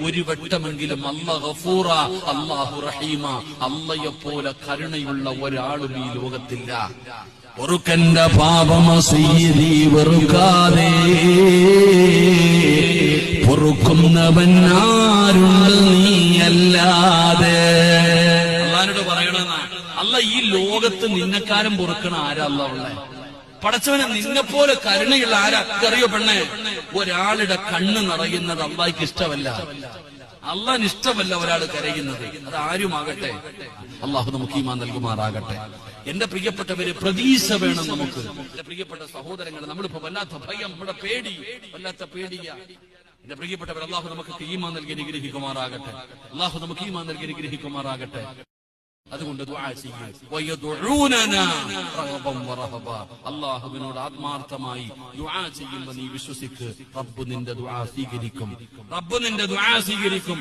ഒരു വട്ടമെങ്കിലും അല്ലാഹു ഗഫൂറ, അല്ലാഹു റഹീമ, അള്ളയെപ്പോലെ കരുണയുള്ള ഒരാളും ഈ ലോകത്തില്ല. പൊറുക്കന്റെ പാപമസീതി വെറുക്കാതെ പൊറുക്കുന്നവൻ ആരുണ്ട് നീയല്ലാതെ. അള്ളാഹിനോട് പറയണെന്നാ, അല്ല ഈ ലോകത്ത് നിന്നെക്കാരും പൊറുക്കണ ആരാ അല്ലാഹുള്ളേ? പടച്ചവനെ നിന്നെപ്പോലെ കരുണയുള്ള ആരാ? അറിയോ പെണ്ണെ, ഒരാളുടെ കണ്ണ് നിറയുന്നത് അള്ളാഹിക്ക് ഇഷ്ടമല്ല. അള്ളാഹിന് ഇഷ്ടമല്ല ഒരാൾ കരയുന്നത്. അത് ആരുമാകട്ടെ, അള്ളാഹു നമുക്ക് ഈമാൻ നൽകുമാറാകട്ടെ. എന്റെ പ്രിയപ്പെട്ടവര്, പ്രതീക്ഷ വേണം നമുക്ക്. എന്റെ പ്രിയപ്പെട്ട സഹോദരങ്ങൾ, നമ്മളിപ്പോ വല്ലാത്ത ഭയം, നമ്മുടെ പേടി, വല്ലാത്ത പേടിയാ. എന്റെ പ്രിയപ്പെട്ടവർ, അള്ളാഹു നമുക്ക് ഈമാൻ നൽകി അനുഗ്രഹിക്കുമാറാകട്ടെ. അള്ളാഹു നമുക്ക് ഈമാൻ നൽകി അനുഗ്രഹിക്കുമാറാകട്ടെ. അതുകൊണ്ട് ദുആ ചെയ്യൂ. വയദുഊനനാ റഗബൻ വറഹബ. അല്ലാഹുവിനോട് ആത്മാർത്ഥമായി ദുആ ചെയ്യുമ്പോൾ നീ വിശ്വസിക്ക്, റബ്ബ് നിന്റെ ദുആ സ്വീകരിക്കും. റബ്ബ് നിന്റെ ദുആ സ്വീകരിക്കും.